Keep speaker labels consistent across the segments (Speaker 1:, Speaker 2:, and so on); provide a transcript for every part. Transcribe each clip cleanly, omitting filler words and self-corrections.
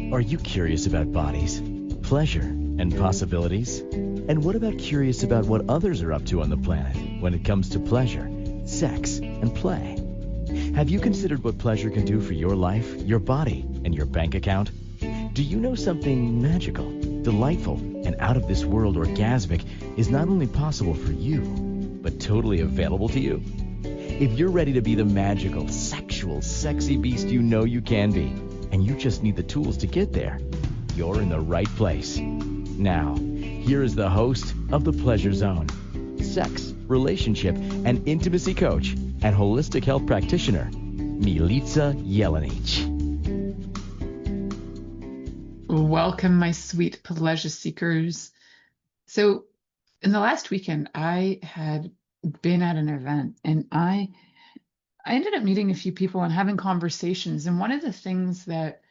Speaker 1: Are you curious about bodies, pleasure, and possibilities? And what about curious about what others are up to on the planet when it comes to pleasure, sex, and play? Have you considered what pleasure can do for your life, your body, and your bank account? Do you know something magical, delightful, and out of this world orgasmic is not only possible for you, but totally available to you? If you're ready to be the magical, sexual, sexy beast you know you can be, and you just need the tools to get there, you're in the right place. Now, here is the host of The Pleasure Zone, sex, relationship, and intimacy coach and holistic health practitioner, Milica Jelenic.
Speaker 2: Welcome, my sweet pleasure seekers. So in the last weekend, I had been at an event and I ended up meeting a few people and having conversations. And one of the things that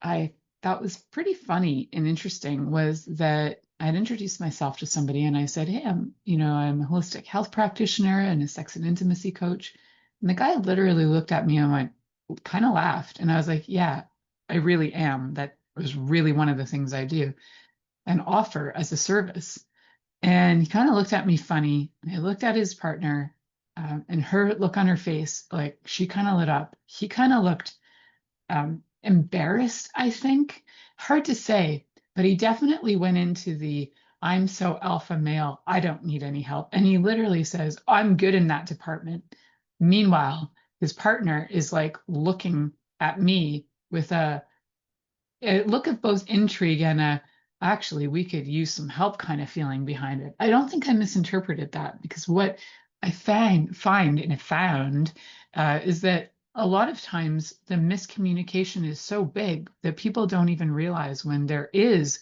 Speaker 2: I thought was pretty funny and interesting was that I'd introduced myself to somebody and I said, hey, I'm a holistic health practitioner and a sex and intimacy coach. And the guy literally looked at me and kind of laughed. And I was like, yeah, I really am. That was really one of the things I do and offer as a service. And he kind of looked at me funny. I looked at his partner and her look on her face, like she kind of lit up. He kind of looked embarrassed, I think. Hard to say, but he definitely went into the I'm so alpha male, I don't need any help. And he literally says, I'm good in that department. Meanwhile, his partner is like looking at me with a look of both intrigue and actually, we could use some help kind of feeling behind it. I don't think I misinterpreted that, because what I found is that a lot of times the miscommunication is so big that people don't even realize when there is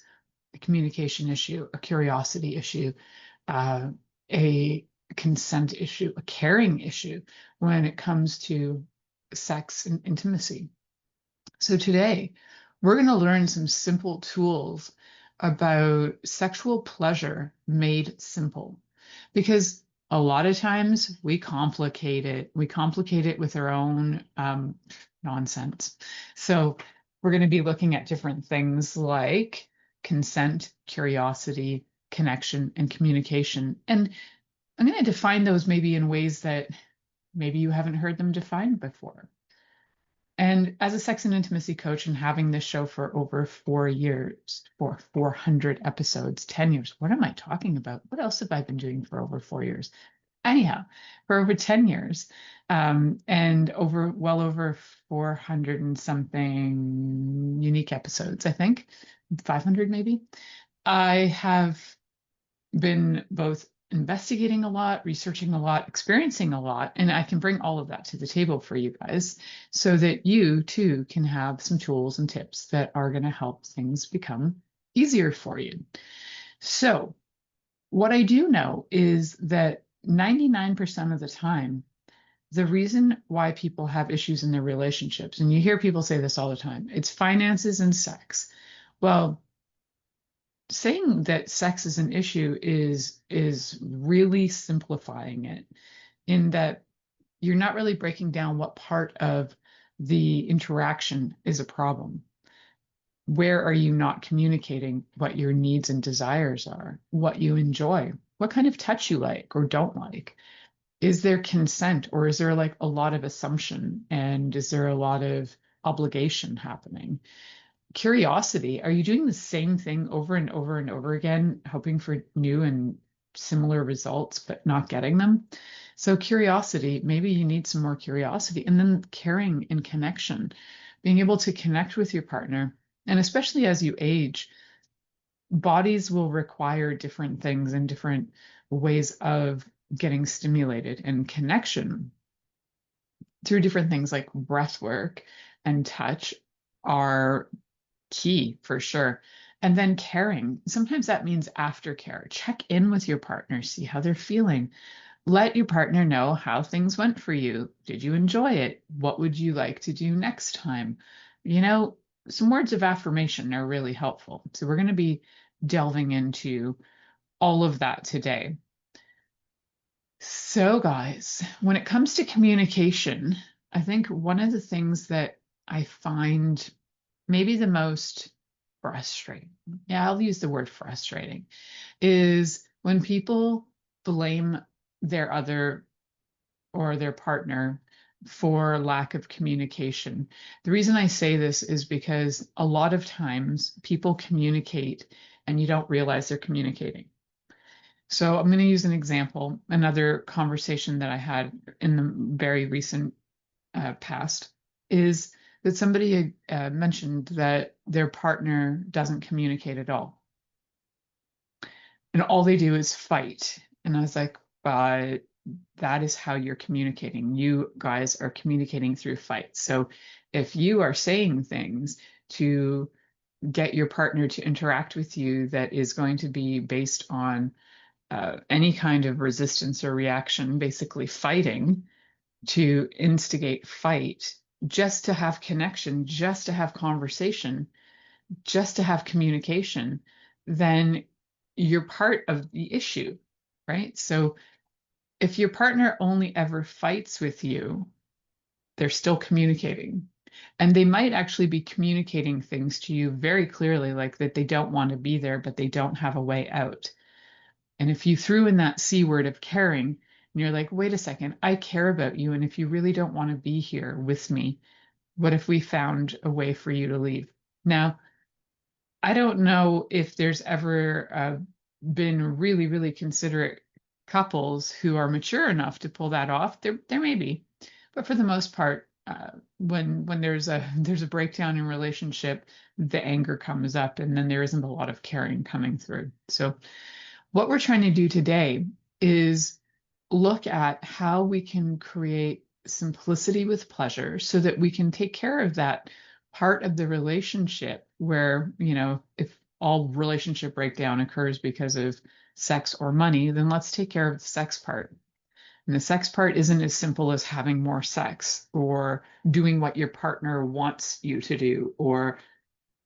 Speaker 2: a communication issue, a curiosity issue, a consent issue, a caring issue when it comes to sex and intimacy. So today, we're going to learn some simple tools about sexual pleasure made simple, because a lot of times we complicate it. We complicate it with our own nonsense. So we're going to be looking at different things like consent, curiosity, connection, and communication. And I'm going to define those maybe in ways that maybe you haven't heard them defined before. And as a sex and intimacy coach and having this show for over 4 years, for 400 episodes, 10 years, what am I talking about? What else have I been doing for over 4 years? Anyhow, for over 10 years, and well over 400 and something unique episodes, I think, 500 maybe, I have been both investigating a lot, researching a lot, experiencing a lot, and I can bring all of that to the table for you guys so that you too can have some tools and tips that are going to help things become easier for you. So what I do know is that 99% of the time, the reason why people have issues in their relationships, and you hear people say this all the time, it's finances and sex. Well, saying that sex is an issue is really simplifying it, in that you're not really breaking down what part of the interaction is a problem. Where are you not communicating what your needs and desires are, what you enjoy, what kind of touch you like or don't like? Is there consent, or is there like a lot of assumption, and is there a lot of obligation happening? Curiosity, are you doing the same thing over and over and over again, hoping for new and similar results, but not getting them? So curiosity, maybe you need some more curiosity. And then caring and connection, being able to connect with your partner. And especially as you age, bodies will require different things and different ways of getting stimulated, and connection through different things like breath work and touch are key for sure. And then caring, sometimes that means aftercare. Check in with your partner, see how they're feeling. Let your partner know how things went for you. Did you enjoy it? What would you like to do next time? Some words of affirmation are really helpful. So we're going to be delving into all of that today. So guys, when it comes to communication, I think one of the things that I find maybe the most frustrating. Yeah, I'll use the word frustrating, is when people blame their other or their partner for lack of communication. The reason I say this is because a lot of times people communicate and you don't realize they're communicating. So I'm going to use an example, another conversation that I had in the very recent past is that somebody mentioned that their partner doesn't communicate at all. And all they do is fight. And I was like, that is how you're communicating. You guys are communicating through fights. So if you are saying things to get your partner to interact with you that is going to be based on any kind of resistance or reaction, basically fighting to instigate fight, just to have connection, just to have conversation, just to have communication, then you're part of the issue, right? So if your partner only ever fights with you, they're still communicating. And they might actually be communicating things to you very clearly, like that they don't want to be there, but they don't have a way out. And if you threw in that C word of caring, and you're like, wait a second, I care about you. And if you really don't want to be here with me, what if we found a way for you to leave? Now, I don't know if there's ever been really, really considerate couples who are mature enough to pull that off. There may be, but for the most part, when there's a breakdown in relationship, the anger comes up, and then there isn't a lot of caring coming through. So, what we're trying to do today is look at how we can create simplicity with pleasure so that we can take care of that part of the relationship where, if all relationship breakdown occurs because of sex or money, then let's take care of the sex part. And the sex part isn't as simple as having more sex or doing what your partner wants you to do or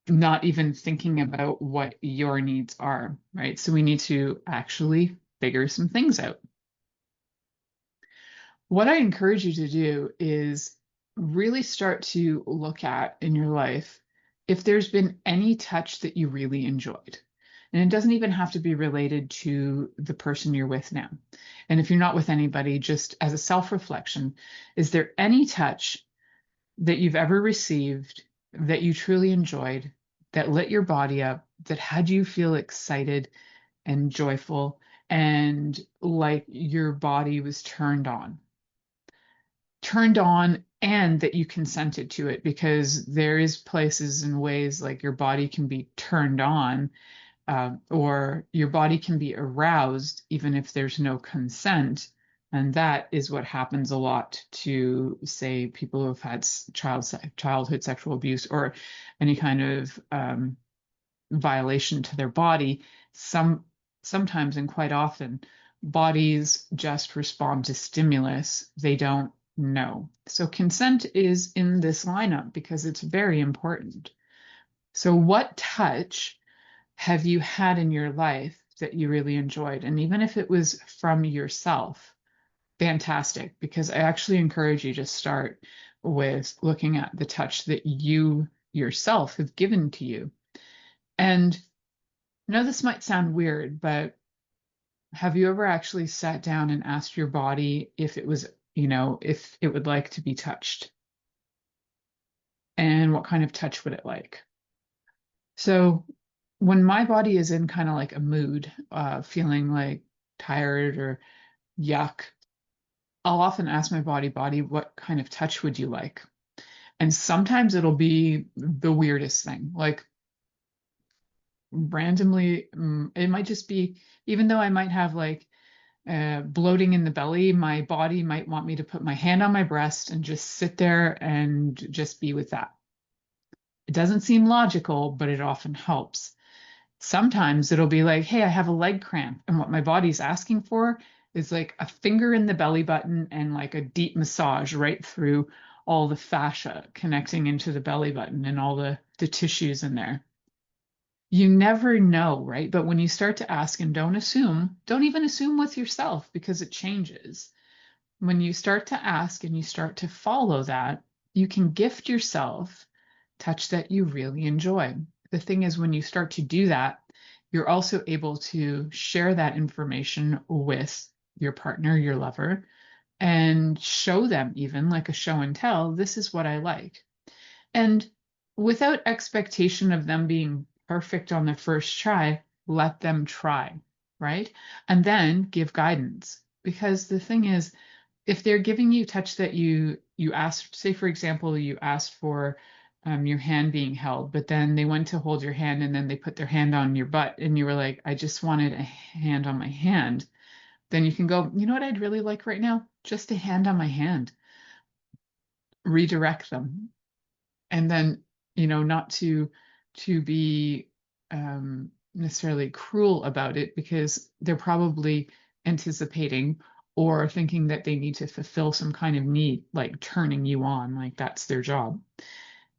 Speaker 2: not even thinking about what your needs are, right? So we need to actually figure some things out. What I encourage you to do is really start to look at in your life if there's been any touch that you really enjoyed. And it doesn't even have to be related to the person you're with now. And if you're not with anybody, just as a self-reflection, is there any touch that you've ever received that you truly enjoyed, that lit your body up, that had you feel excited and joyful and like your body was and that you consented to it, because there is places and ways like your body can be turned on, or your body can be aroused even if there's no consent. And that is what happens a lot to, say, people who have had childhood sexual abuse or any kind of violation to their body. Sometimes and quite often, bodies just respond to stimulus. They don't know. So consent is in this lineup because it's very important. So what touch have you had in your life that you really enjoyed? And even if it was from yourself, fantastic, because I actually encourage you to start with looking at the touch that you yourself have given to you. And I know this might sound weird, but have you ever actually sat down and asked your body if it was, if it would like to be touched? And what kind of touch would it like? So when my body is in kind of like a mood, feeling like tired or yuck, I'll often ask my body, what kind of touch would you like? And sometimes it'll be the weirdest thing, like randomly, it might just be, even though I might have like bloating in the belly, my body might want me to put my hand on my breast and just sit there and just be with that. It doesn't seem logical, but it often helps. Sometimes it'll be like, hey, I have a leg cramp. And what my body's asking for is like a finger in the belly button and like a deep massage right through all the fascia connecting into the belly button and all the tissues in there. You never know, right? But when you start to ask, and don't even assume with yourself because it changes. When you start to ask and you start to follow that, you can gift yourself touch that you really enjoy. the thing is, when you start to do that, you're also able to share that information with your partner, your lover, and show them, even like a show and tell, this is what I like. And without expectation of them being perfect on the first try, let them try, right? And then give guidance. Because the thing is, if they're giving you touch that you asked, say for example, you asked for your hand being held, but then they went to hold your hand and then they put their hand on your butt and you were like, I just wanted a hand on my hand. Then you can go, you know what I'd really like right now? Just a hand on my hand. Redirect them. And then, not to be necessarily cruel about it, because they're probably anticipating or thinking that they need to fulfill some kind of need, like turning you on, like that's their job.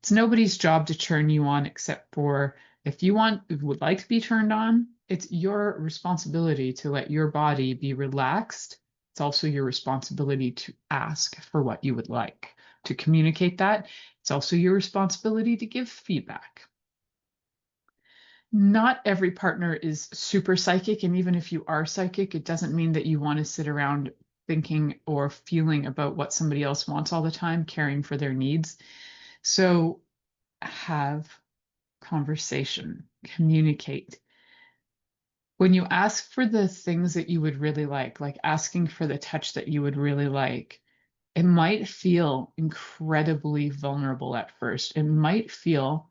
Speaker 2: It's nobody's job to turn you on, except for if you would like to be turned on, it's your responsibility to let your body be relaxed. It's also your responsibility to ask for what you would like, to communicate that. It's also your responsibility to give feedback. Not every partner is super psychic, and even if you are psychic, it doesn't mean that you want to sit around thinking or feeling about what somebody else wants all the time, caring for their needs. So have conversation, communicate. When you ask for the things that you would really like asking for the touch that you would really like, it might feel incredibly vulnerable at first. It might feel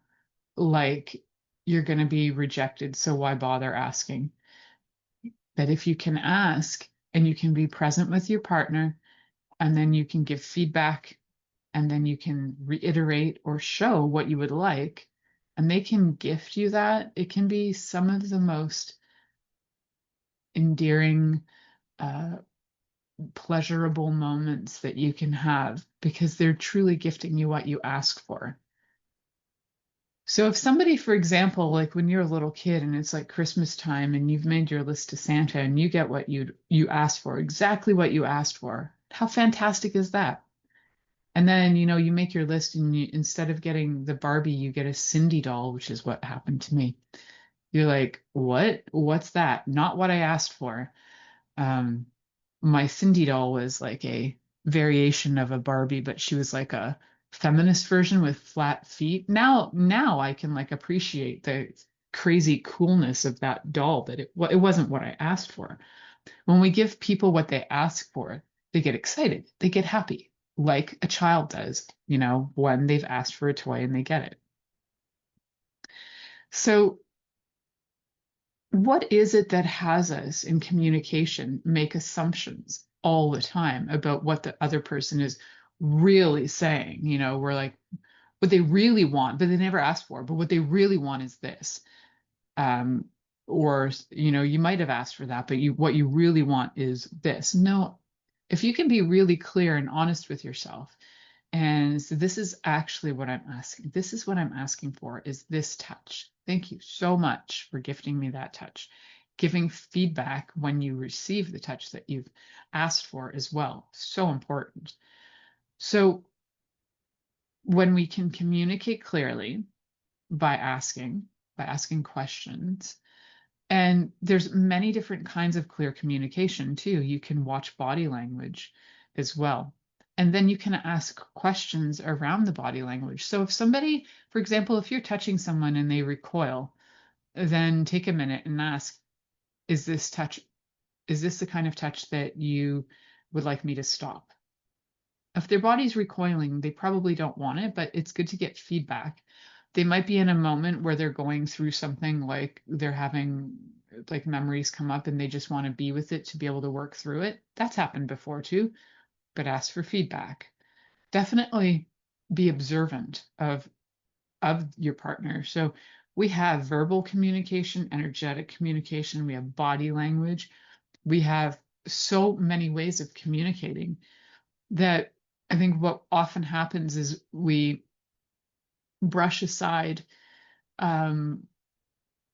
Speaker 2: like you're going to be rejected, so why bother asking? But if you can ask and you can be present with your partner, and then you can give feedback, and then you can reiterate or show what you would like, and they can gift you that, it can be some of the most endearing, uh, pleasurable moments that you can have, because they're truly gifting you what you ask for. So if somebody, for example, like when you're a little kid and it's like Christmas time and you've made your list to Santa and you get what you asked for, exactly what you asked for, how fantastic is that? And then, you make your list and instead of getting the Barbie, you get a Cindy doll, which is what happened to me. You're like, what? What's that? Not what I asked for. Um, my Cindy doll was like a variation of a Barbie, but she was like a feminist version with flat feet. Now I can like appreciate the crazy coolness of that doll, but it wasn't what I asked for. When we give people what they ask for, they get excited, they get happy, like a child does, when they've asked for a toy and they get it. So what is it that has us in communication make assumptions all the time about what the other person is really saying? We're like, what they really want, but they never asked for, but what they really want is this. Um, or, you might have asked for that, but what you really want is this. No, if you can be really clear and honest with yourself, and so this is actually what I'm asking. This is what I'm asking for, is this touch. Thank you so much for gifting me that touch. Giving feedback when you receive the touch that you've asked for as well. So important. So when we can communicate clearly by asking questions, and there's many different kinds of clear communication too. You can watch body language as well. And then you can ask questions around the body language. So if somebody, for example, if you're touching someone and they recoil, then take a minute and ask, is this the kind of touch that you would like me to stop? If their body's recoiling, they probably don't want it, but it's good to get feedback. They might be in a moment where they're going through something, like they're having like memories come up and they just want to be with it to be able to work through it. That's happened before too, but ask for feedback. Definitely be observant of your partner. So we have verbal communication, energetic communication, we have body language, we have so many ways of communicating that I think what often happens is we brush aside um,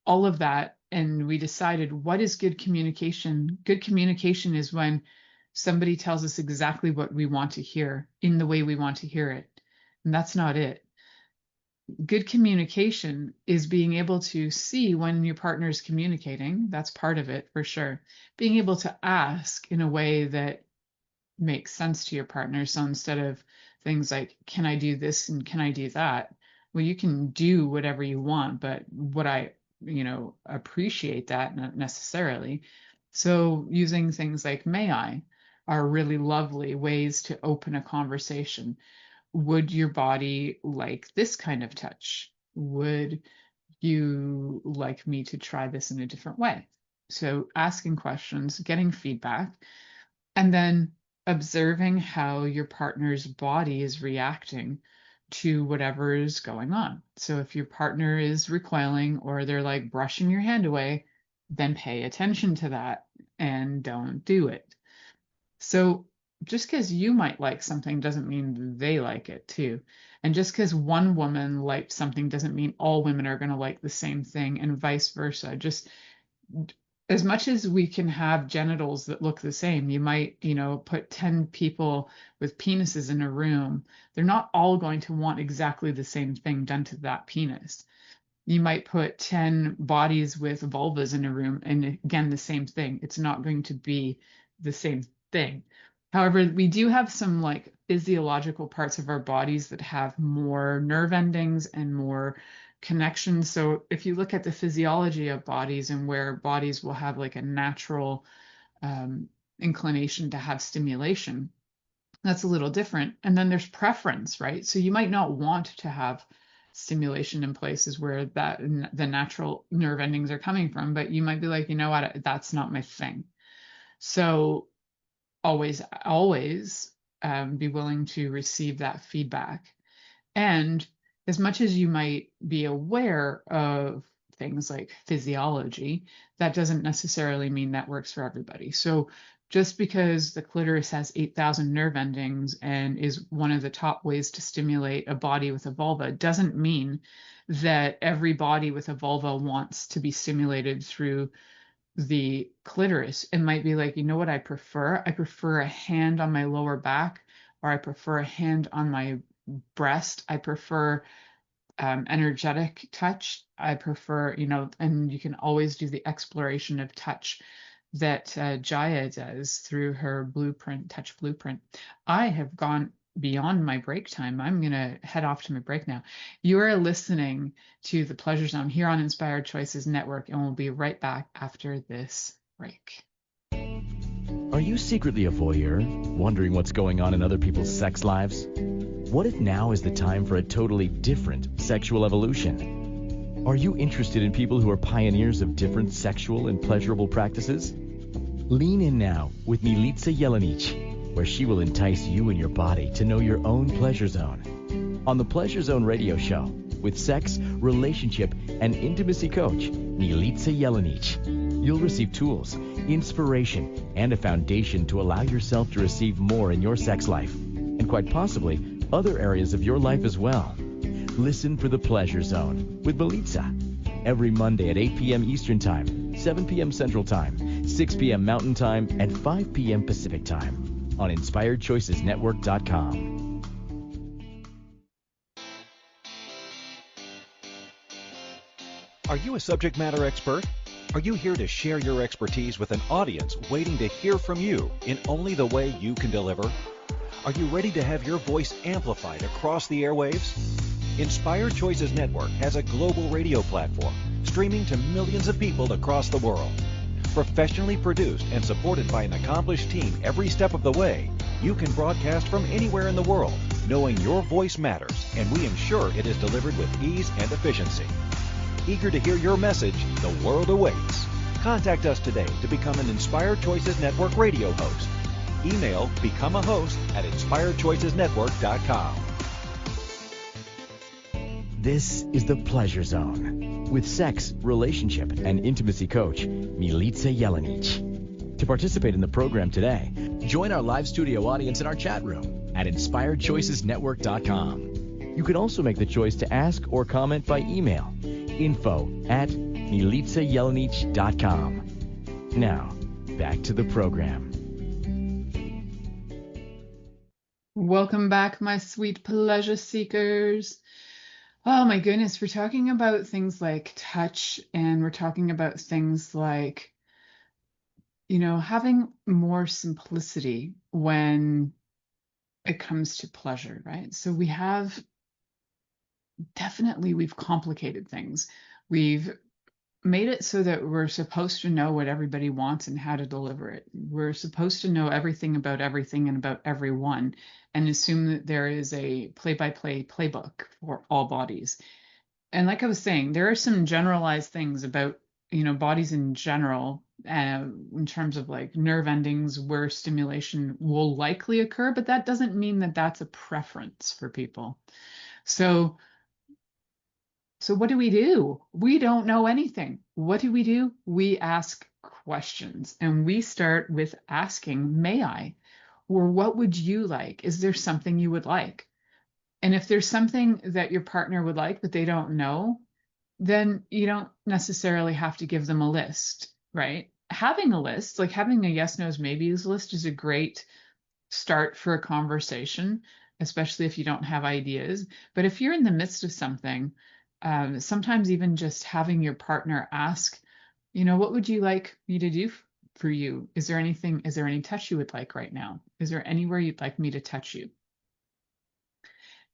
Speaker 2: all of that and we decided, what is good communication? Good communication is when somebody tells us exactly what we want to hear in the way we want to hear it. And that's not it. good communication is being able to see when your partner is communicating. That's part of it for sure. Being able to ask in a way that makes sense to your partner. So instead of things like, can I do this and can I do that? Well, you can do whatever you want, but what I, appreciate that, not necessarily. So using things like may I are really lovely ways to open a conversation. Would your body like this kind of touch? Would you like me to try this in a different way? So asking questions, getting feedback, and then observing how your partner's body is reacting to whatever is going on. So if your partner is recoiling or they're like brushing your hand away, then pay attention to that and don't do it. So just because you might like something doesn't mean they like it too. And just because one woman liked something doesn't mean all women are going to like the same thing, and vice versa. Just as much as we can have genitals that look the same, you might, put 10 people with penises in a room. They're not all going to want exactly the same thing done to that penis. You might put 10 bodies with vulvas in a room, and again, the same thing. It's not going to be the same thing. However, we do have some like physiological parts of our bodies that have more nerve endings and more connections. So if you look at the physiology of bodies and where bodies will have like a natural inclination to have stimulation, that's a little different. And then there's preference, right? So you might not want to have stimulation in places where the natural nerve endings are coming from, but you might be like, you know what, that's not my thing. So always be willing to receive that feedback. And as much as you might be aware of things like physiology, that doesn't necessarily mean that works for everybody. So just because the clitoris has 8,000 nerve endings and is one of the top ways to stimulate a body with a vulva doesn't mean that every body with a vulva wants to be stimulated through the clitoris. It might be like, you know what I prefer? I prefer a hand on my lower back, or I prefer a hand on my breast. I prefer energetic touch. I prefer, and you can always do the exploration of touch that Jaya does through her touch blueprint. I have gone beyond my break time. I'm going to head off to my break now. You are listening to the Pleasure Zone here on Inspired Choices Network, and we'll be right back after this break.
Speaker 1: Are you secretly a voyeur, wondering what's going on in other people's sex lives? What if now is the time for a totally different sexual evolution? Are you interested in people who are pioneers of different sexual and pleasurable practices? Lean in now with Milica Jelenic, where she will entice you and your body to know your own pleasure zone. On the Pleasure Zone radio show, with sex, relationship, and intimacy coach, Milica Jelenic, you'll receive tools, inspiration, and a foundation to allow yourself to receive more in your sex life, and quite possibly other areas of your life as well. Listen for the Pleasure Zone with Milica every Monday at 8 p.m. Eastern Time, 7 p.m. Central Time, 6 p.m. Mountain Time, and 5 p.m. Pacific Time on InspiredChoicesNetwork.com.
Speaker 3: Are you a subject matter expert? Are you here to share your expertise with an audience waiting to hear from you in only the way you can deliver? Are you ready to have your voice amplified across the airwaves? Inspired Choices Network has a global radio platform streaming to millions of people across the world. Professionally produced and supported by an accomplished team every step of the way, you can broadcast from anywhere in the world, knowing your voice matters, and we ensure it is delivered with ease and efficiency. Eager to hear your message, the world awaits. Contact us today to become an Inspired Choices Network radio host. Email become a host at inspiredchoicesnetwork.com.
Speaker 1: This is the Pleasure Zone with sex, relationship, and intimacy coach, Milica Jelenic. To participate in the program today, join our live studio audience in our chat room at inspiredchoicesnetwork.com. You can also make the choice to ask or comment by email, info@milicajelenic.com. Now, back to the program.
Speaker 2: Welcome back, my sweet pleasure seekers. Oh my goodness, we're talking about things like touch, and we're talking about things like, having more simplicity when it comes to pleasure, right? So we've complicated things. We've made it so that we're supposed to know what everybody wants and how to deliver it. We're supposed to know everything and about everyone and assume that there is a play-by-play playbook for all bodies. And like I was saying, there are some generalized things about, bodies in general, in terms of like nerve endings where stimulation will likely occur, but that doesn't mean that that's a preference for people. So so what do we do? We don't know anything. What do? We ask questions, and we start with asking, may I? Or what would you like? Is there something you would like? And if there's something that your partner would like but they don't know, then you don't necessarily have to give them a list, right? Having a list, like having a yes, no's, maybes list, is a great start for a conversation, especially if you don't have ideas. But if you're in the midst of something, sometimes even just having your partner ask, what would you like me to do for you? Is there any touch you would like right now? Is there anywhere you'd like me to touch you?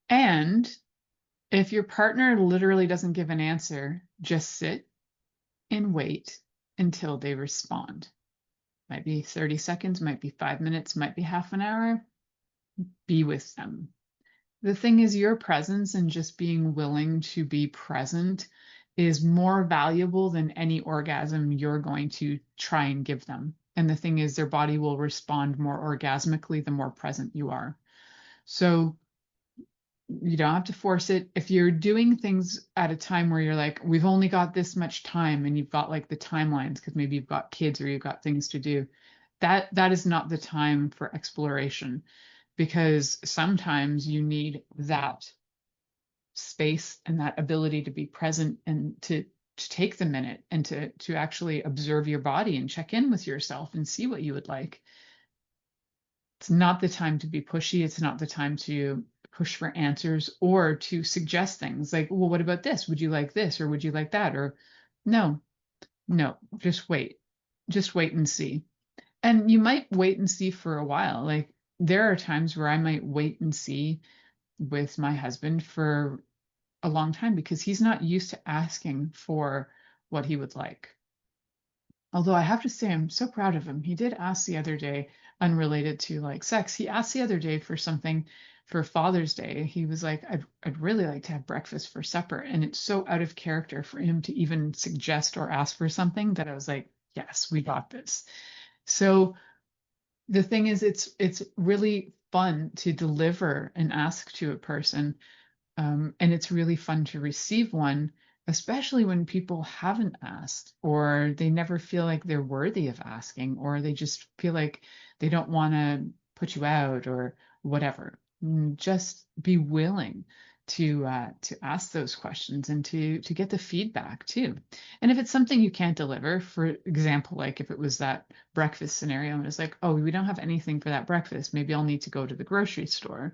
Speaker 2: And if your partner literally doesn't give an answer, just sit and wait until they respond. Might be 30 seconds, might be 5 minutes, might be half an hour. Be with them. The thing is, your presence and just being willing to be present is more valuable than any orgasm you're going to try and give them. And the thing is, their body will respond more orgasmically the more present you are. So you don't have to force it. If you're doing things at a time where you're like, we've only got this much time, and you've got like the timelines because maybe you've got kids or you've got things to do, that is not the time for exploration, because sometimes you need that space and that ability to be present and to take the minute and to actually observe your body and check in with yourself and see what you would like. It's not the time to be pushy. It's not the time to push for answers or to suggest things like, well, what about this? Would you like this? Or would you like that? Or no, no, just wait. Just wait and see. And you might wait and see for a while. Like there are times where I might wait and see with my husband for a long time because he's not used to asking for what he would like. Although I have to say, I'm so proud of him. He did ask the other day, unrelated to like sex, he asked the other day for something for Father's Day. He was like, I'd really like to have breakfast for supper. And it's so out of character for him to even suggest or ask for something that I was like, yes, we got this. So the thing is, it's really fun to deliver an ask to a person, and it's really fun to receive one, especially when people haven't asked or they never feel like they're worthy of asking, or they just feel like they don't want to put you out or whatever. Just be willing to ask those questions and to get the feedback too. And if it's something you can't deliver, for example, like if it was that breakfast scenario and it's like, oh, we don't have anything for that breakfast, maybe I'll need to go to the grocery store,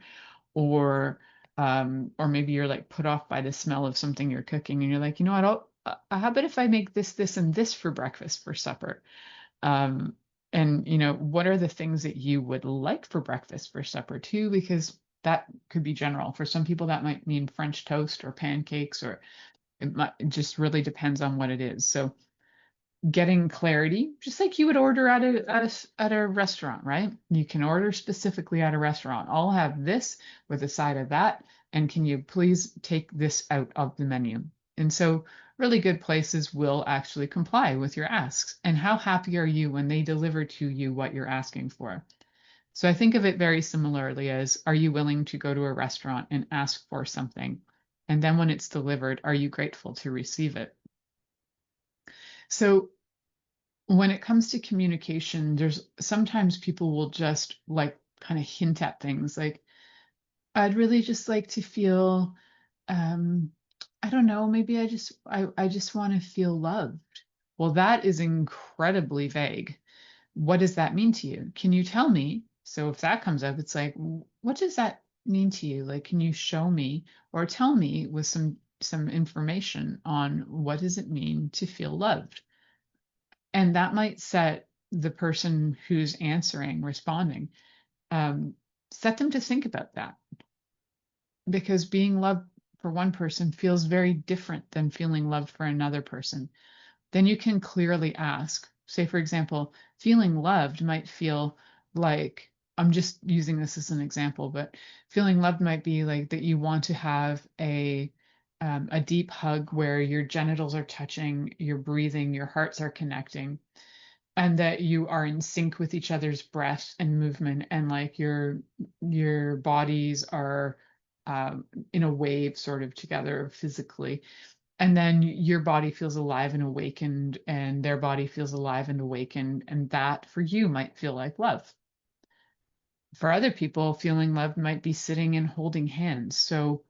Speaker 2: or maybe you're like put off by the smell of something you're cooking and you're like, what, how about if I make this and this for breakfast for supper? um, and what are the things that you would like for breakfast for supper too, because that could be general. For some people that might mean French toast or pancakes, or it just really depends on what it is. So getting clarity, just like you would order at a restaurant, right? You can order specifically at a restaurant. I'll have this with a side of that, and can you please take this out of the menu? And so really good places will actually comply with your asks. And how happy are you when they deliver to you what you're asking for? So I think of it very similarly as, are you willing to go to a restaurant and ask for something? And then when it's delivered, are you grateful to receive it? So when it comes to communication, there's sometimes people will just like kind of hint at things like, I'd really just like to feel, um, I don't know, maybe I just want to feel loved. Well, that is incredibly vague. What does that mean to you? Can you tell me? So if that comes up, it's like, what does that mean to you? Like, can you show me or tell me with some some information on what does it mean to feel loved. And that might set the person who's answering, responding, set them to think about that. Because being loved for one person feels very different than feeling loved for another person. Then you can clearly ask. Say, for example, feeling loved might feel like, I'm just using this as an example, but feeling loved might be like that you want to have a deep hug where your genitals are touching, you're breathing, your hearts are connecting, and that you are in sync with each other's breath and movement, and like your bodies are in a wave sort of together physically. And then your body feels alive and awakened, and their body feels alive and awakened. And that for you might feel like love. For other people, feeling loved might be sitting and holding hands. So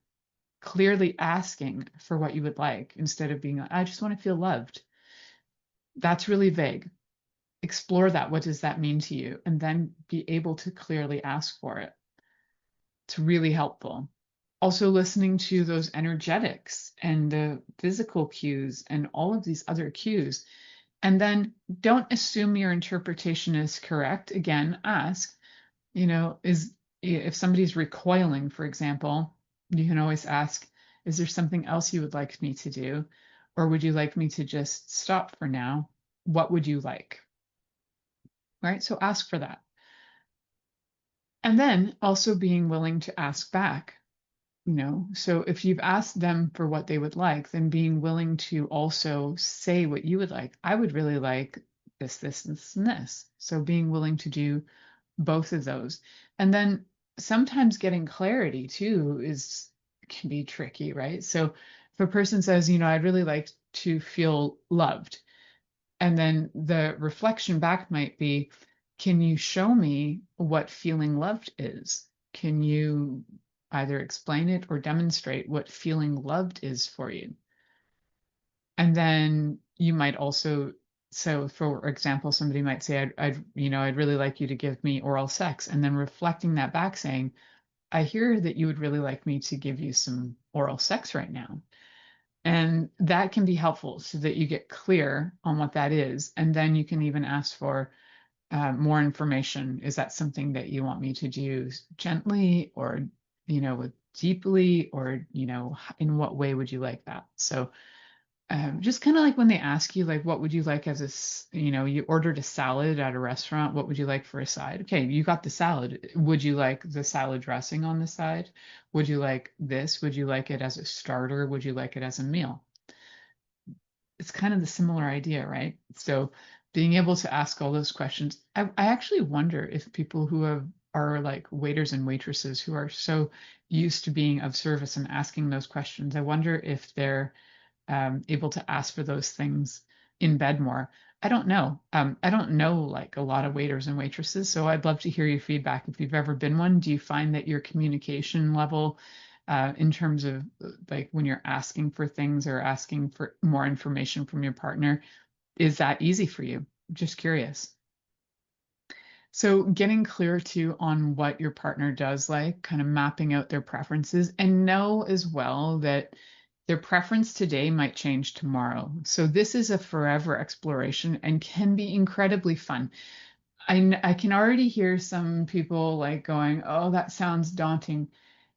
Speaker 2: clearly asking for what you would like instead of being, I just want to feel loved. That's really vague. Explore that. What does that mean to you? And then be able to clearly ask for it. It's really helpful. Also listening to those energetics and the physical cues and all of these other cues. And then don't assume your interpretation is correct. Again, ask, if somebody's recoiling, for example, you can always ask, is there something else you would like me to do? Or would you like me to just stop for now? What would you like? Right? So ask for that. And then also being willing to ask back. So if you've asked them for what they would like, then being willing to also say what you would like. I would really like this, this, this, and this. So being willing to do both of those. And then sometimes getting clarity too can be tricky, right? So if a person says, I'd really like to feel loved, and then the reflection back might be, can you show me what feeling loved is? Can you either explain it or demonstrate what feeling loved is for you? And then you might also, so for example, somebody might say, I'd really like you to give me oral sex. And then reflecting that back saying, I hear that you would really like me to give you some oral sex right now. And that can be helpful so that you get clear on what that is. And then you can even ask for more information. Is that something that you want me to do gently or, deeply, or, in what way would you like that? So just kind of like when they ask you, like, what would you like as you ordered a salad at a restaurant, what would you like for a side? Okay, you got the salad. Would you like the salad dressing on the side? Would you like this? Would you like it as a starter? Would you like it as a meal? It's kind of the similar idea, right? So being able to ask all those questions. I actually wonder if people who are like waiters and waitresses who are so used to being of service and asking those questions, I wonder if they're able to ask for those things in bed more. I don't know. I don't know like a lot of waiters and waitresses, so I'd love to hear your feedback. If you've ever been one, do you find that your communication level in terms of like when you're asking for things or asking for more information from your partner, is that easy for you? Just curious. So getting clear too on what your partner does like, kind of mapping out their preferences, and know as well that their preference today might change tomorrow. So this is a forever exploration and can be incredibly fun. I can already hear some people like going, oh, that sounds daunting.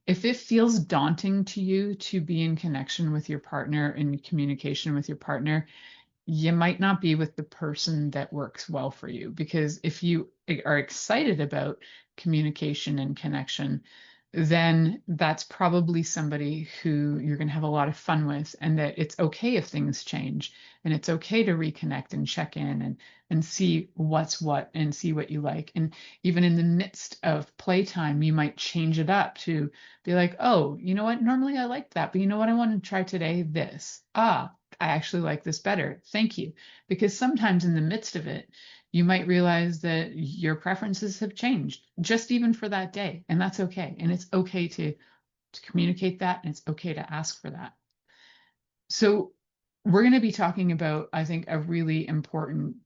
Speaker 2: If it feels daunting to you to be in connection with your partner, in communication with your partner, you might not be with the person that works well for you. Because if you are excited about communication and connection, then that's probably somebody who you're going to have a lot of fun with, and that it's okay if things change, and it's okay to reconnect and check in and see what's what and see what you like. And even in the midst of playtime, you might change it up to be like, oh, you know what? Normally I like that, but you know what? I want to try today this. I actually like this better. Thank you. Because sometimes in the midst of it, you might realize that your preferences have changed just even for that day. And that's okay. And it's okay to communicate that. And it's okay to ask for that. So we're going to be talking about, I think, a really important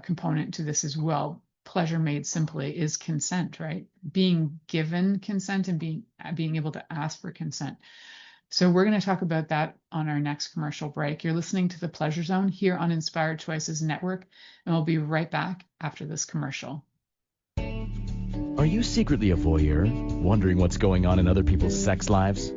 Speaker 2: component to this as well. Pleasure made simply is consent, right? Being given consent and being able to ask for consent. So we're going to talk about that on our next commercial break. You're listening to The Pleasure Zone here on Inspired Choices Network, and we'll be right back after this commercial.
Speaker 1: Are you secretly a voyeur, wondering what's going on in other people's sex lives?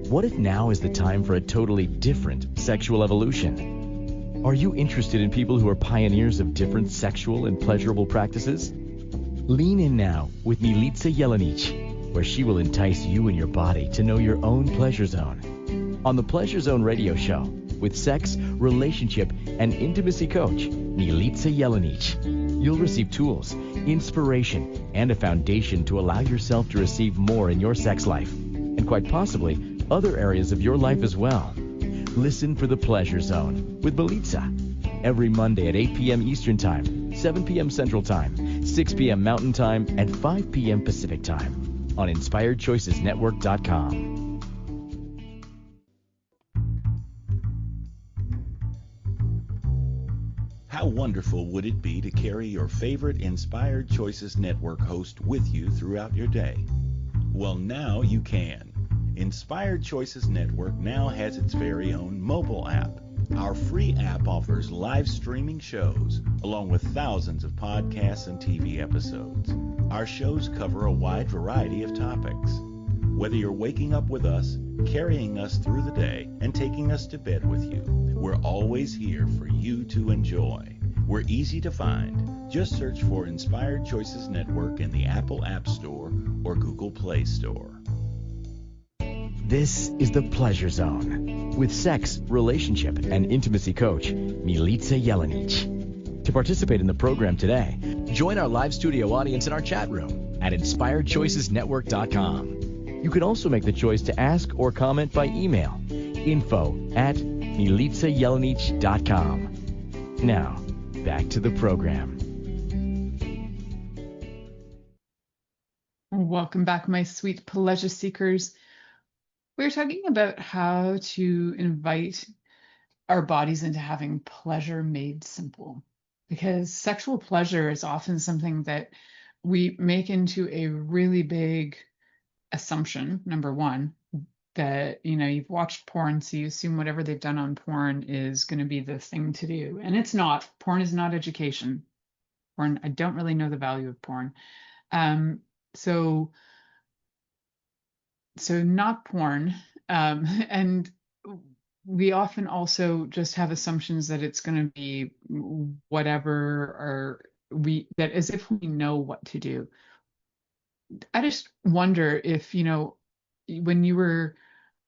Speaker 1: What if now is the time for a totally different sexual evolution? Are you interested in people who are pioneers of different sexual and pleasurable practices? Lean in now with Milica Jelenic, where she will entice you and your body to know your own pleasure zone. On the Pleasure Zone radio show, with sex, relationship, and intimacy coach, Milica Jelenic, you'll receive tools, inspiration, and a foundation to allow yourself to receive more in your sex life, and quite possibly other areas of your life as well. Listen for The Pleasure Zone with Milica every Monday at 8 p.m. Eastern Time, 7 p.m. Central Time, 6 p.m. Mountain Time, and 5 p.m. Pacific Time on InspiredChoicesNetwork.com.
Speaker 4: How wonderful would it be to carry your favorite Inspired Choices Network host with you throughout your day? Well, now you can. Inspired Choices Network now has its very own mobile app. Our free app offers live streaming shows, along with thousands of podcasts and TV episodes. Our shows cover a wide variety of topics. Whether you're waking up with us, carrying us through the day, and taking us to bed with you, we're always here for you to enjoy. We're easy to find. Just search for Inspired Choices Network in the Apple App Store or Google Play Store.
Speaker 1: This is The Pleasure Zone with sex, relationship, and intimacy coach, Milica Jelenic. To participate in the program today, join our live studio audience in our chat room at InspiredChoicesNetwork.com. You can also make the choice to ask or comment by email, info@MilicaJelenic.com. Now, back to the program.
Speaker 2: Welcome back, my sweet pleasure seekers. We're talking about how to invite our bodies into having pleasure made simple, because sexual pleasure is often something that we make into a really big assumption. Number one, that, you've watched porn, so you assume whatever they've done on porn is going to be the thing to do. And it's not. Porn is not education. Porn, I don't really know the value of porn. So not porn. And we often also just have assumptions that it's going to be whatever, that as if we know what to do. I just wonder if, when you were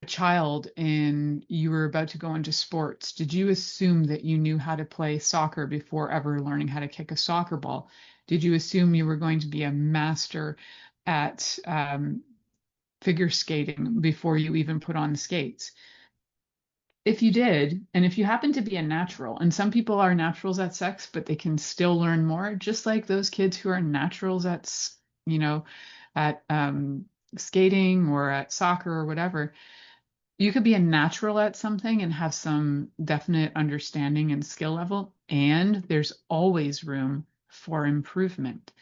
Speaker 2: a child and you were about to go into sports, did you assume that you knew how to play soccer before ever learning how to kick a soccer ball? Did you assume you were going to be a master at figure skating before you even put on skates? If you did, and if you happen to be a natural, and some people are naturals at sex, but they can still learn more, just like those kids who are naturals at, at skating or at soccer or whatever, you could be a natural at something and have some definite understanding and skill level, and there's always room for improvement.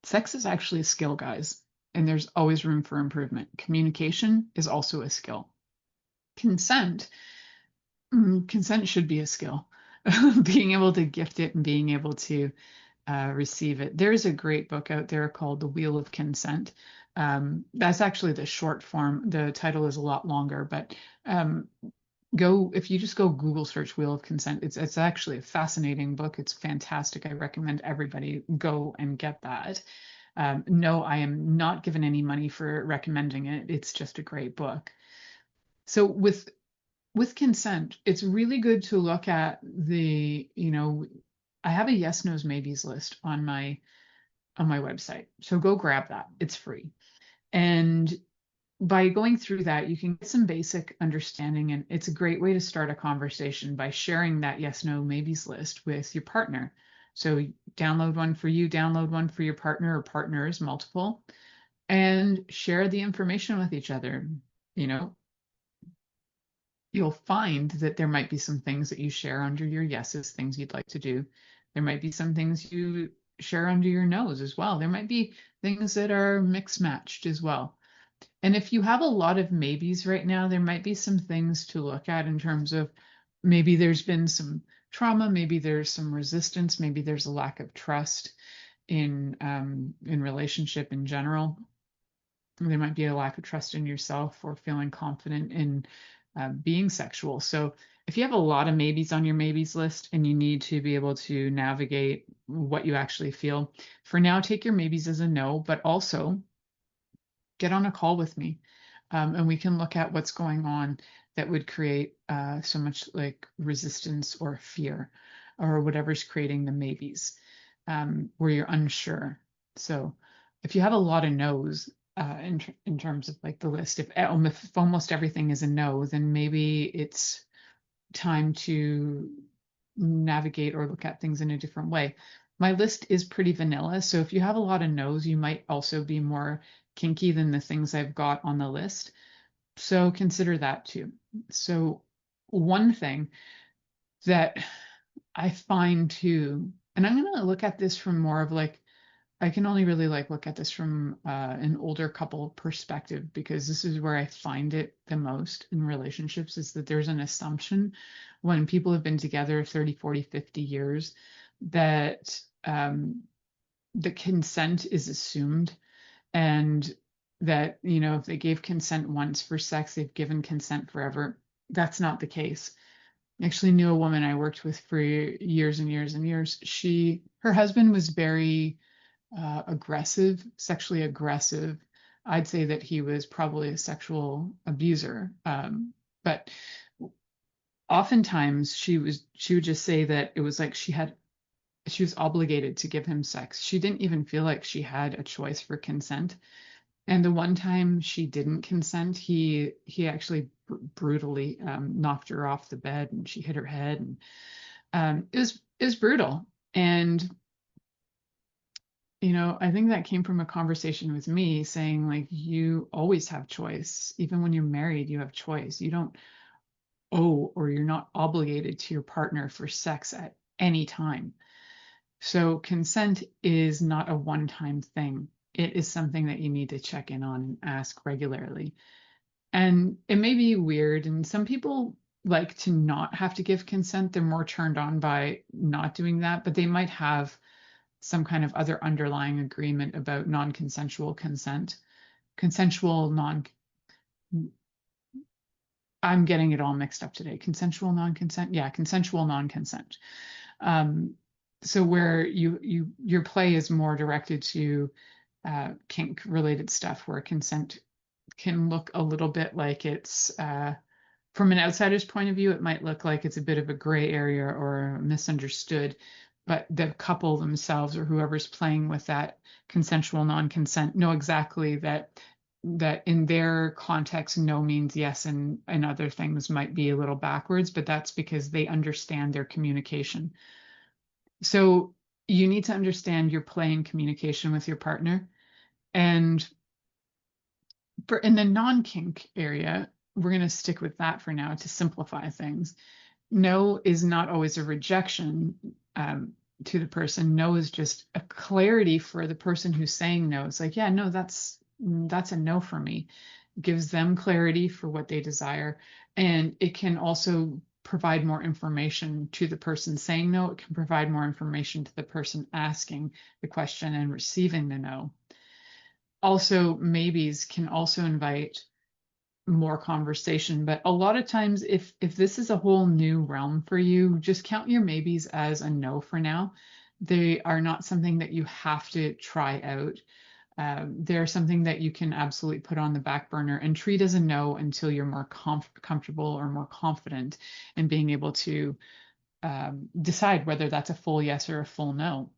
Speaker 2: Sex is actually a skill, guys, and there's always room for improvement. Communication is also a skill. Consent should be a skill. Being able to gift it and being able to receive it. There's a great book out there called The Wheel of Consent. That's actually the short form. The title is a lot longer, but if you just go Google search Wheel of Consent, it's actually a fascinating book. It's fantastic. I recommend everybody go and get that. No, I am not given any money for recommending it. It's just a great book. So with consent, it's really good to look at I have a yes, no's, maybes list on my website. So go grab that. It's free. And by going through that, you can get some basic understanding, and it's a great way to start a conversation by sharing that yes, no, maybes list with your partner. So download one for you, download one for your partner or partners, multiple, and share the information with each other. You'll find that there might be some things that you share under your yeses, things you'd like to do. There might be some things you share under your nose as well. There might be things that are mixed matched as well. And if you have a lot of maybes right now, there might be some things to look at in terms of maybe there's been some trauma, maybe there's some resistance, maybe there's a lack of trust in relationship in general. There might be a lack of trust in yourself or feeling confident in being sexual. So if you have a lot of maybes on your maybes list and you need to be able to navigate what you actually feel, for now, take your maybes as a no, but also get on a call with me, and we can look at what's going on that would create so much like resistance or fear or whatever's creating the maybes, where you're unsure. So if you have a lot of no's in terms of like the list, if almost everything is a no, then maybe it's time to navigate or look at things in a different way. My list is pretty vanilla, so if you have a lot of no's, you might also be more kinky than the things I've got on the list. So consider that too. So one thing that I find too, and I'm going to look at this from more of like, I can only really like look at this from an older couple perspective, because this is where I find it the most in relationships, is that there's an assumption when people have been together 30, 40, 50 years that the consent is assumed, and that, you know, if they gave consent once for sex, they've given consent forever. That's not the case. I actually knew a woman I worked with for years and years and years. Her husband was very aggressive, sexually aggressive. I'd say that he was probably a sexual abuser. But oftentimes she would just say that it was like she was obligated to give him sex. She didn't even feel like she had a choice for consent. And the one time she didn't consent, he actually brutally knocked her off the bed, and she hit her head, and it was brutal. And you know, I think that came from a conversation with me saying, like, you always have choice. Even when you're married, you have choice. You don't owe, or you're not obligated to your partner for sex at any time. So consent is not a one-time thing. It is something that you need to check in on and ask regularly. And it may be weird, and some people like to not have to give consent. They're more turned on by not doing that, but they might have some kind of other underlying agreement about non-consensual consent. Consensual non I'm getting it all mixed up today. Consensual non-consent? Yeah, consensual non-consent. So where your play is more directed to kink related stuff, where consent can look a little bit like it's from an outsider's point of view, it might look like it's a bit of a gray area or misunderstood, but the couple themselves or whoever's playing with that consensual non-consent know exactly that in their context, no means yes, and other things might be a little backwards, but that's because they understand their communication. So you need to understand your play and communication with your partner. And in the non-kink area, we're going to stick with that for now to simplify things. No is not always a rejection to the person. No is just a clarity for the person who's saying no. It's like, yeah, no, that's a no for me. It gives them clarity for what they desire. And it can also provide more information to the person saying no. It can provide more information to the person asking the question and receiving the no. Also, maybes can also invite more conversation, but a lot of times if this is a whole new realm for you, just count your maybes as a no for now. They are not something that you have to try out. They're something that you can absolutely put on the back burner and treat as a no until you're more comfortable or more confident in being able to decide whether that's a full yes or a full no.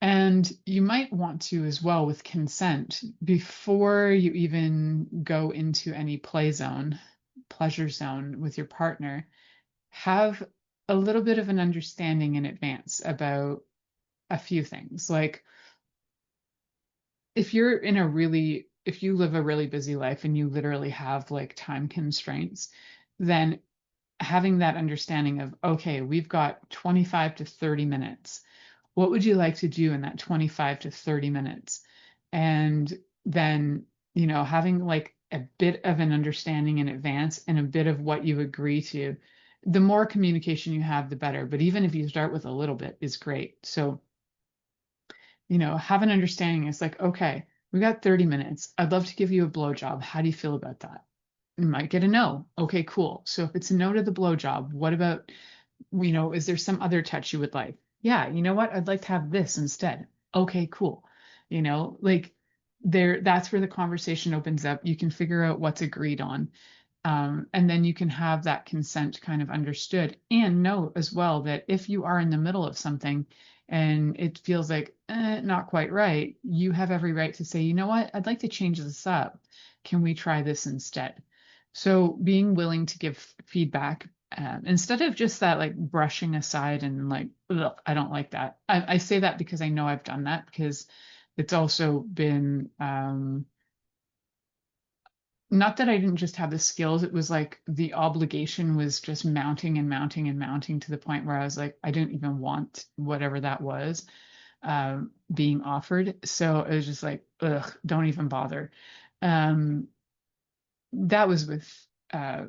Speaker 2: And you might want to, as well, with consent, before you even go into any pleasure zone with your partner, have a little bit of an understanding in advance about a few things. Like if you live a really busy life and you literally have like time constraints, then having that understanding of, okay, we've got 25 to 30 minutes. What would you like to do in that 25 to 30 minutes? And then having like a bit of an understanding in advance and a bit of what you agree to. The more communication you have, the better. But even if you start with a little bit is great. So, have an understanding. It's like, okay, we got 30 minutes. I'd love to give you a blowjob. How do you feel about that? You might get a no. Okay, cool. So if it's a no to the blowjob, what about, is there some other touch you would like? Yeah, you know what? I'd like to have this instead. Okay, cool. Like that's where the conversation opens up. You can figure out what's agreed on. And then you can have that consent kind of understood and know as well that if you are in the middle of something and it feels like not quite right, you have every right to say, you know what, I'd like to change this up. Can we try this instead? So being willing to give feedback instead of just that like brushing aside and like, I don't like that. I say that because I know I've done that because it's also been not that I didn't just have the skills, it was like the obligation was just mounting and mounting and mounting to the point where I was like, I didn't even want whatever that was being offered. So it was just like, ugh, don't even bother. Um, that was with, I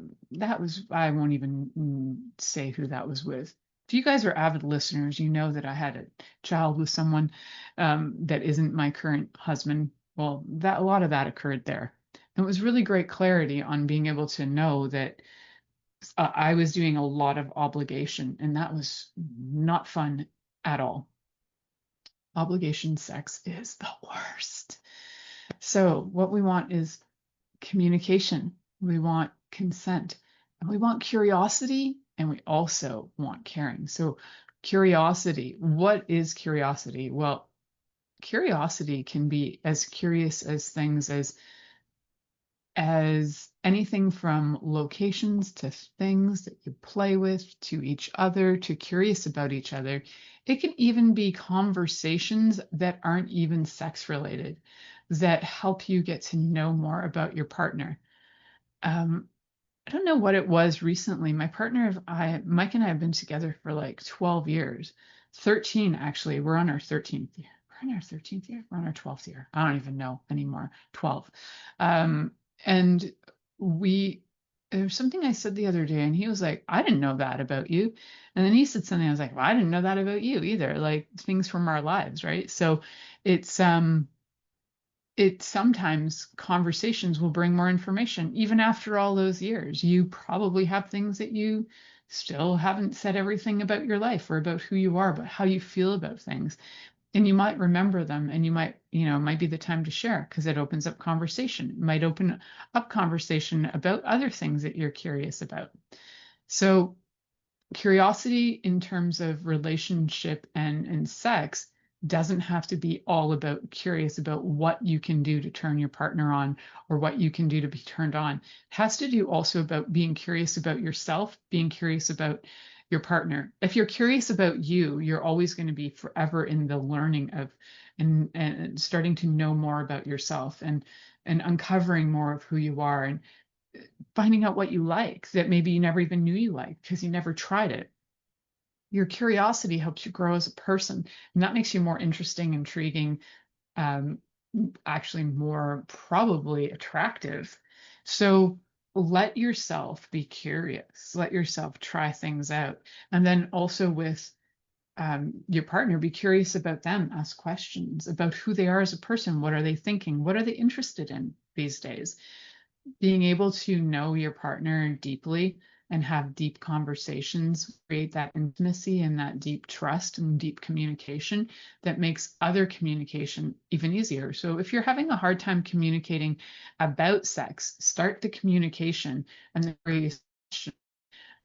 Speaker 2: won't even say who that was with. If you guys are avid listeners, you know that I had a child with someone that isn't my current husband. Well, a lot of that occurred there. And it was really great clarity on being able to know that I was doing a lot of obligation, and that was not fun at all. Obligation sex is the worst. So, what we want is communication, we want consent, and we want curiosity, and we also want caring. So, curiosity, what is curiosity? Well, curiosity can be as curious as things as anything from locations to things that you play with to each other to curious about each other. It can even be conversations that aren't even sex related that help you get to know more about your partner. I don't know what it was recently. My partner, Mike and I have been together for like 12 years, 13 actually. We're on our 13th year. We're on our 13th year. We're on our 12th year. I don't even know anymore. 12. And there was something I said the other day, and he was like, I didn't know that about you. And then he said something, I was like, well, I didn't know that about you either. Like things from our lives, right? So it's sometimes conversations will bring more information even after all those years. You probably have things that you still haven't said everything about your life or about who you are, but how you feel about things. And you might remember them, and you might, it might be the time to share because it opens up conversation. It might open up conversation about other things that you're curious about. So curiosity in terms of relationship and sex doesn't have to be all about curious about what you can do to turn your partner on or what you can do to be turned on. It has to do also about being curious about yourself, being curious about your partner. If you're curious about you, you're always going to be forever in the learning of and starting to know more about yourself and uncovering more of who you are and finding out what you like that maybe you never even knew you liked because you never tried it. Your curiosity helps you grow as a person, and that makes you more interesting, intriguing, um, actually more probably attractive. So let yourself be curious, let yourself try things out. And then also with your partner, be curious about them, ask questions about who they are as a person. What are they thinking? What are they interested in these days? Being able to know your partner deeply and have deep conversations create that intimacy and that deep trust and deep communication that makes other communication even easier. So if you're having a hard time communicating about sex, start the communication and then raise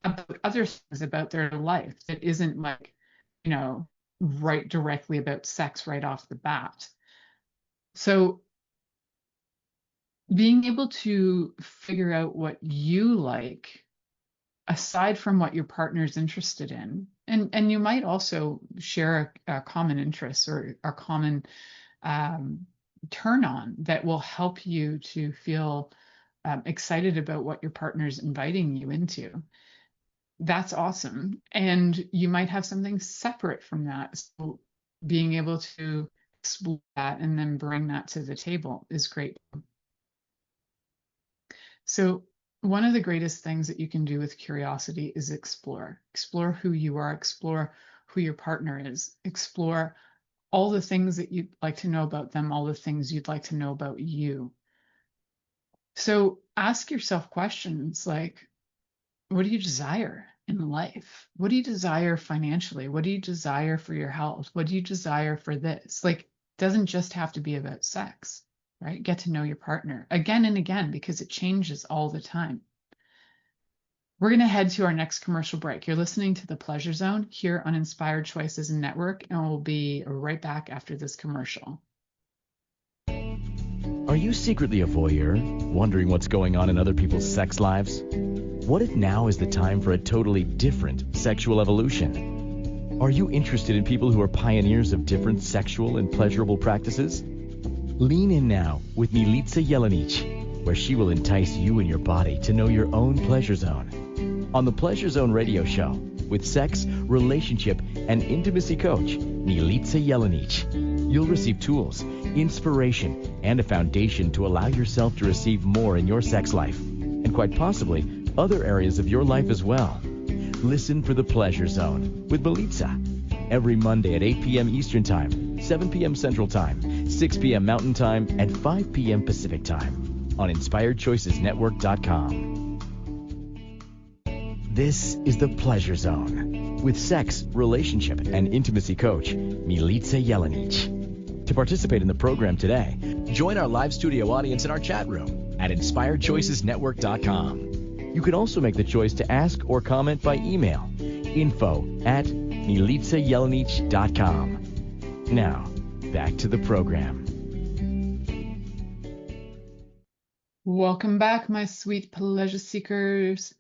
Speaker 2: about other things about their life that isn't like, right directly about sex right off the bat. So being able to figure out what you like aside from what your partner's interested in, and you might also share a common interest or a common turn on that will help you to feel excited about what your partner's inviting you into. That's awesome. And you might have something separate from that. So being able to explore that and then bring that to the table is great. So one of the greatest things that you can do with curiosity is explore. Explore who you are, explore who your partner is, explore all the things that you'd like to know about them, all the things you'd like to know about you. So ask yourself questions like, what do you desire in life? What do you desire financially? What do you desire for your health? What do you desire for this? Like, it doesn't just have to be about sex, right? Get to know your partner again and again because it changes all the time. We're going to head to our next commercial break. You're listening to The Pleasure Zone here on Inspired Choices Network, and we'll be right back after this commercial.
Speaker 1: Are you secretly a voyeur, wondering what's going on in other people's sex lives? What if now is the time for a totally different sexual evolution? Are you interested in people who are pioneers of different sexual and pleasurable practices? Lean in now with Milica Jelenic, where she will entice you and your body to know your own pleasure zone. On the Pleasure Zone radio show, with sex, relationship, and intimacy coach, Milica Jelenic, you'll receive tools, inspiration, and a foundation to allow yourself to receive more in your sex life, and quite possibly other areas of your life as well. Listen for The Pleasure Zone with Milica every Monday at 8 p.m. Eastern Time, 7 p.m. Central Time, 6 p.m. Mountain Time, and 5 p.m. Pacific Time on InspiredChoicesNetwork.com. This is The Pleasure Zone with sex, relationship, and intimacy coach, Milica Jelenic. To participate in the program today, join our live studio audience in our chat room at InspiredChoicesNetwork.com. You can also make the choice to ask or comment by email, info@milicajelenic.com. Now, back to the program.
Speaker 2: Welcome back, my sweet pleasure seekers.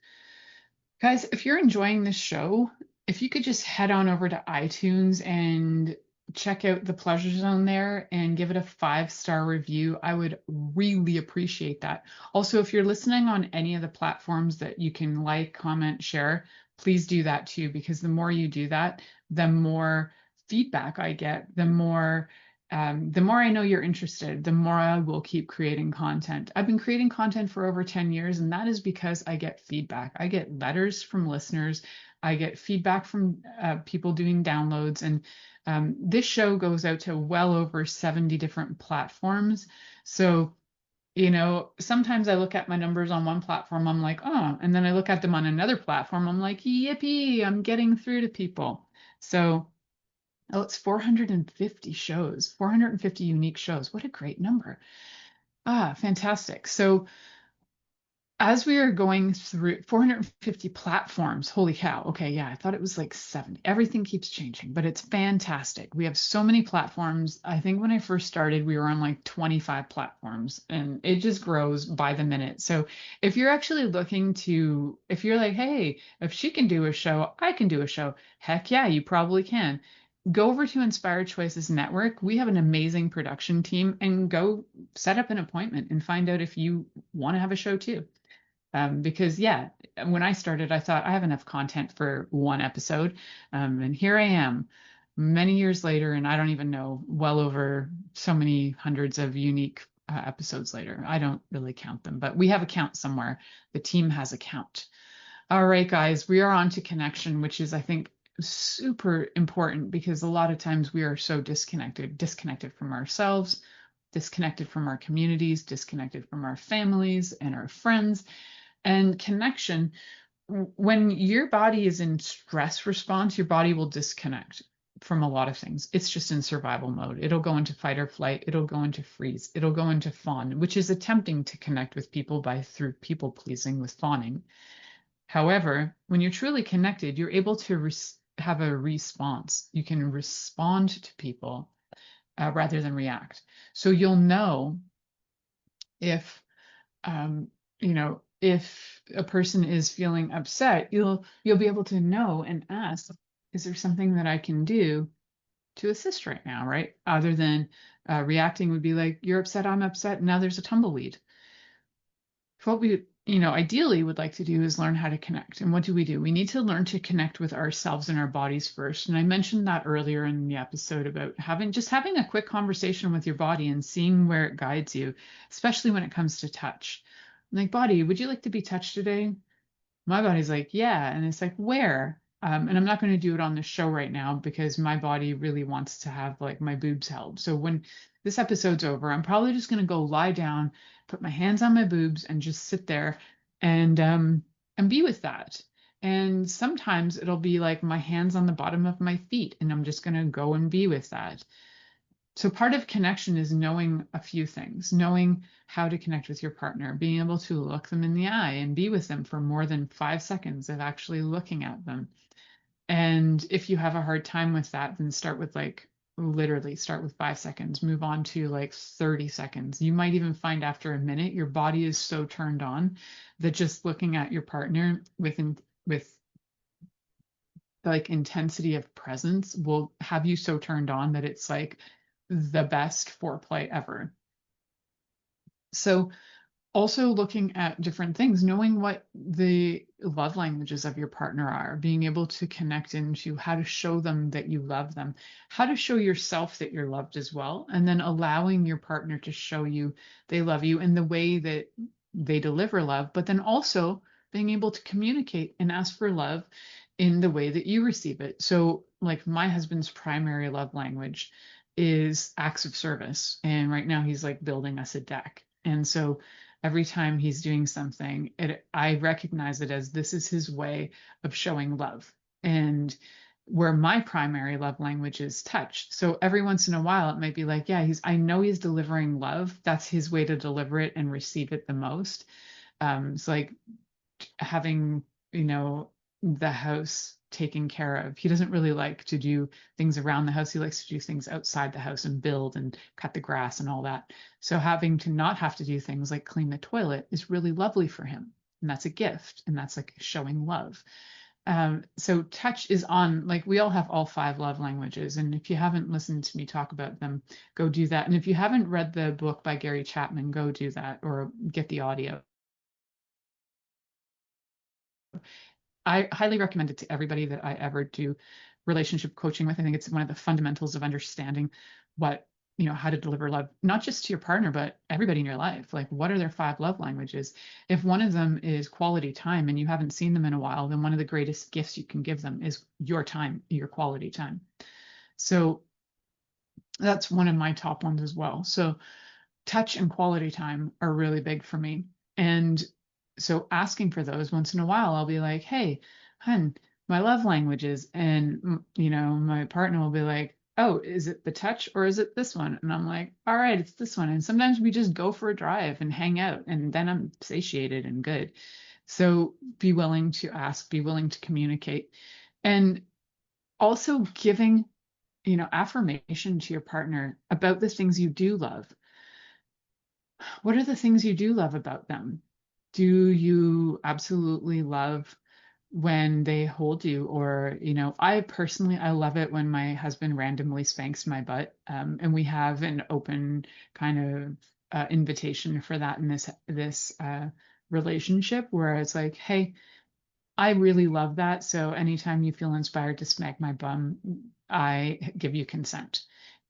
Speaker 2: Guys, if you're enjoying this show, if you could just head on over to iTunes and check out The Pleasure Zone there and give it a 5-star review, I would really appreciate that. Also, if you're listening on any of the platforms that you can like, comment, share, please do that too, because the more you do that, the more feedback I get, the more I know you're interested, the more I will keep creating content. I've been creating content for over 10 years, and that is because I get feedback. I get letters from listeners. I get feedback from people doing downloads, and this show goes out to well over 70 different platforms. So, you know, sometimes I look at my numbers on one platform, I'm like, oh, and then I look at them on another platform, I'm like, yippee, I'm getting through to people. So, oh, it's 450 shows, 450 unique shows. What a great number. Fantastic. So, as we are going through 450 platforms, holy cow. Okay, yeah, I thought it was like 70. Everything keeps changing, but it's fantastic. We have so many platforms. I think when I first started, we were on like 25 platforms, and it just grows by the minute. So if you're actually looking to, if you're like, hey, if she can do a show, I can do a show. Heck yeah, you probably can. Go over to Inspired Choices Network. We have an amazing production team, and go set up an appointment and find out if you want to have a show too. Because yeah, when I started, I thought I have enough content for one episode. And here I am many years later, and I don't even know, well over so many hundreds of unique episodes later. I don't really count them, but we have a count somewhere. The team has a count. All right, guys, we are on to connection, which is, I think, super important, because a lot of times we are so disconnected from ourselves, disconnected from our communities, disconnected from our families and our friends. And connection, when your body is in stress response, your body will disconnect from a lot of things. It's just in survival mode. It'll go into fight or flight. It'll go into freeze. It'll go into fawn, which is attempting to connect with people through people pleasing with fawning. However, when you're truly connected, you're able to have a response. You can respond to people rather than react. So you'll know if, if a person is feeling upset, you'll be able to know and ask, is there something that I can do to assist right now, right? Other than reacting would be like, you're upset, I'm upset, and now there's a tumbleweed. What we, ideally would like to do is learn how to connect. And what do? We need to learn to connect with ourselves and our bodies first. And I mentioned that earlier in the episode about having a quick conversation with your body and seeing where it guides you, especially when it comes to touch. like, body, would you like to be touched today? My body's like, yeah. And it's like, where? And I'm not going to do it on the show right now because my body really wants to have like my boobs held. So when this episode's over, I'm probably just going to go lie down, put my hands on my boobs, and just sit there and be with that. And sometimes it'll be like my hands on the bottom of my feet, and I'm just going to go and be with that. So part of connection is knowing a few things, knowing how to connect with your partner, being able to look them in the eye and be with them for more than 5 seconds of actually looking at them. And if you have a hard time with that, then start with literally start with 5 seconds, move on to like 30 seconds. You might even find after a minute, your body is so turned on that just looking at your partner with like intensity of presence will have you so turned on that it's like the best foreplay ever. So also looking at different things, knowing what the love languages of your partner are, being able to connect into how to show them that you love them, how to show yourself that you're loved as well, and then allowing your partner to show you they love you in the way that they deliver love, but then also being able to communicate and ask for love in the way that you receive it. So like my husband's primary love language is acts of service. And right now he's like building us a deck. And so every time he's doing something, I recognize it as this is his way of showing love. And where my primary love language is touch. So every once in a while, it might be like, yeah, I know he's delivering love. That's his way to deliver it and receive it the most. It's like having, the house taken care of. He doesn't really like to do things around the house. He likes to do things outside the house and build and cut the grass and all that. So having to not have to do things like clean the toilet is really lovely for him. And that's a gift. And that's like showing love. So touch is on, like we all have all 5 love languages. And if you haven't listened to me talk about them, go do that. And if you haven't read the book by Gary Chapman, go do that or get the audio. I highly recommend it to everybody that I ever do relationship coaching with. I think it's one of the fundamentals of understanding how to deliver love, not just to your partner, but everybody in your life. Like, what are their 5 love languages? If one of them is quality time and you haven't seen them in a while, then one of the greatest gifts you can give them is your time, your quality time. So that's one of my top ones as well. So touch and quality time are really big for me. And so asking for those once in a while, I'll be like, hey, hun, my love languages. And, my partner will be like, oh, is it the touch or is it this one? And I'm like, all right, it's this one. And sometimes we just go for a drive and hang out, and then I'm satiated and good. So be willing to ask, be willing to communicate. And also giving, affirmation to your partner about the things you do love. What are the things you do love about them? Do you absolutely love when they hold you? Or, I personally, I love it when my husband randomly spanks my butt. And we have an open kind of invitation for that in this relationship, where it's like, hey, I really love that. So anytime you feel inspired to smack my bum, I give you consent.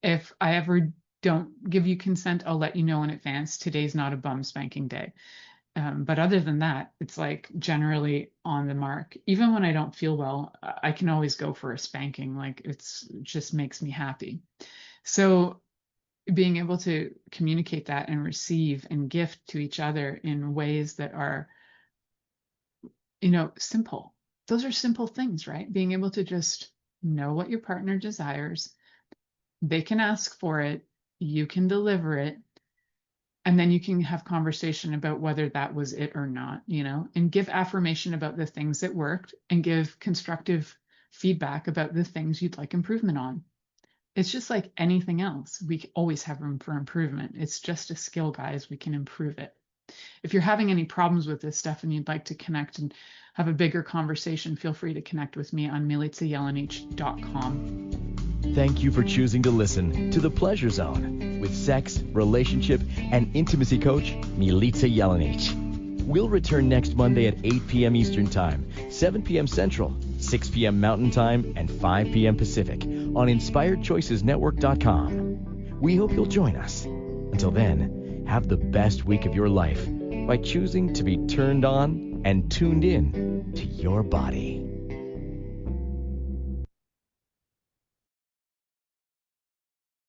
Speaker 2: If I ever don't give you consent, I'll let you know in advance. Today's not a bum spanking day. But other than that, it's like generally on the mark. Even when I don't feel well, I can always go for a spanking. Like it just makes me happy. So being able to communicate that and receive and gift to each other in ways that are, simple. Those are simple things, right? Being able to just know what your partner desires. They can ask for it. You can deliver it. And then you can have conversation about whether that was it or not, and give affirmation about the things that worked and give constructive feedback about the things you'd like improvement on. It's just like anything else. We always have room for improvement. It's just a skill, guys. We can improve it. If you're having any problems with this stuff and you'd like to connect and have a bigger conversation, feel free to connect with me on milicajelenic.com.
Speaker 1: Thank you for choosing to listen to The Pleasure Zone with sex, relationship, and intimacy coach, Milica Jelenic. We'll return next Monday at 8 p.m. Eastern Time, 7 p.m. Central, 6 p.m. Mountain Time, and 5 p.m. Pacific on InspiredChoicesNetwork.com. We hope you'll join us. Until then, have the best week of your life. by choosing to be turned on and tuned in to your body.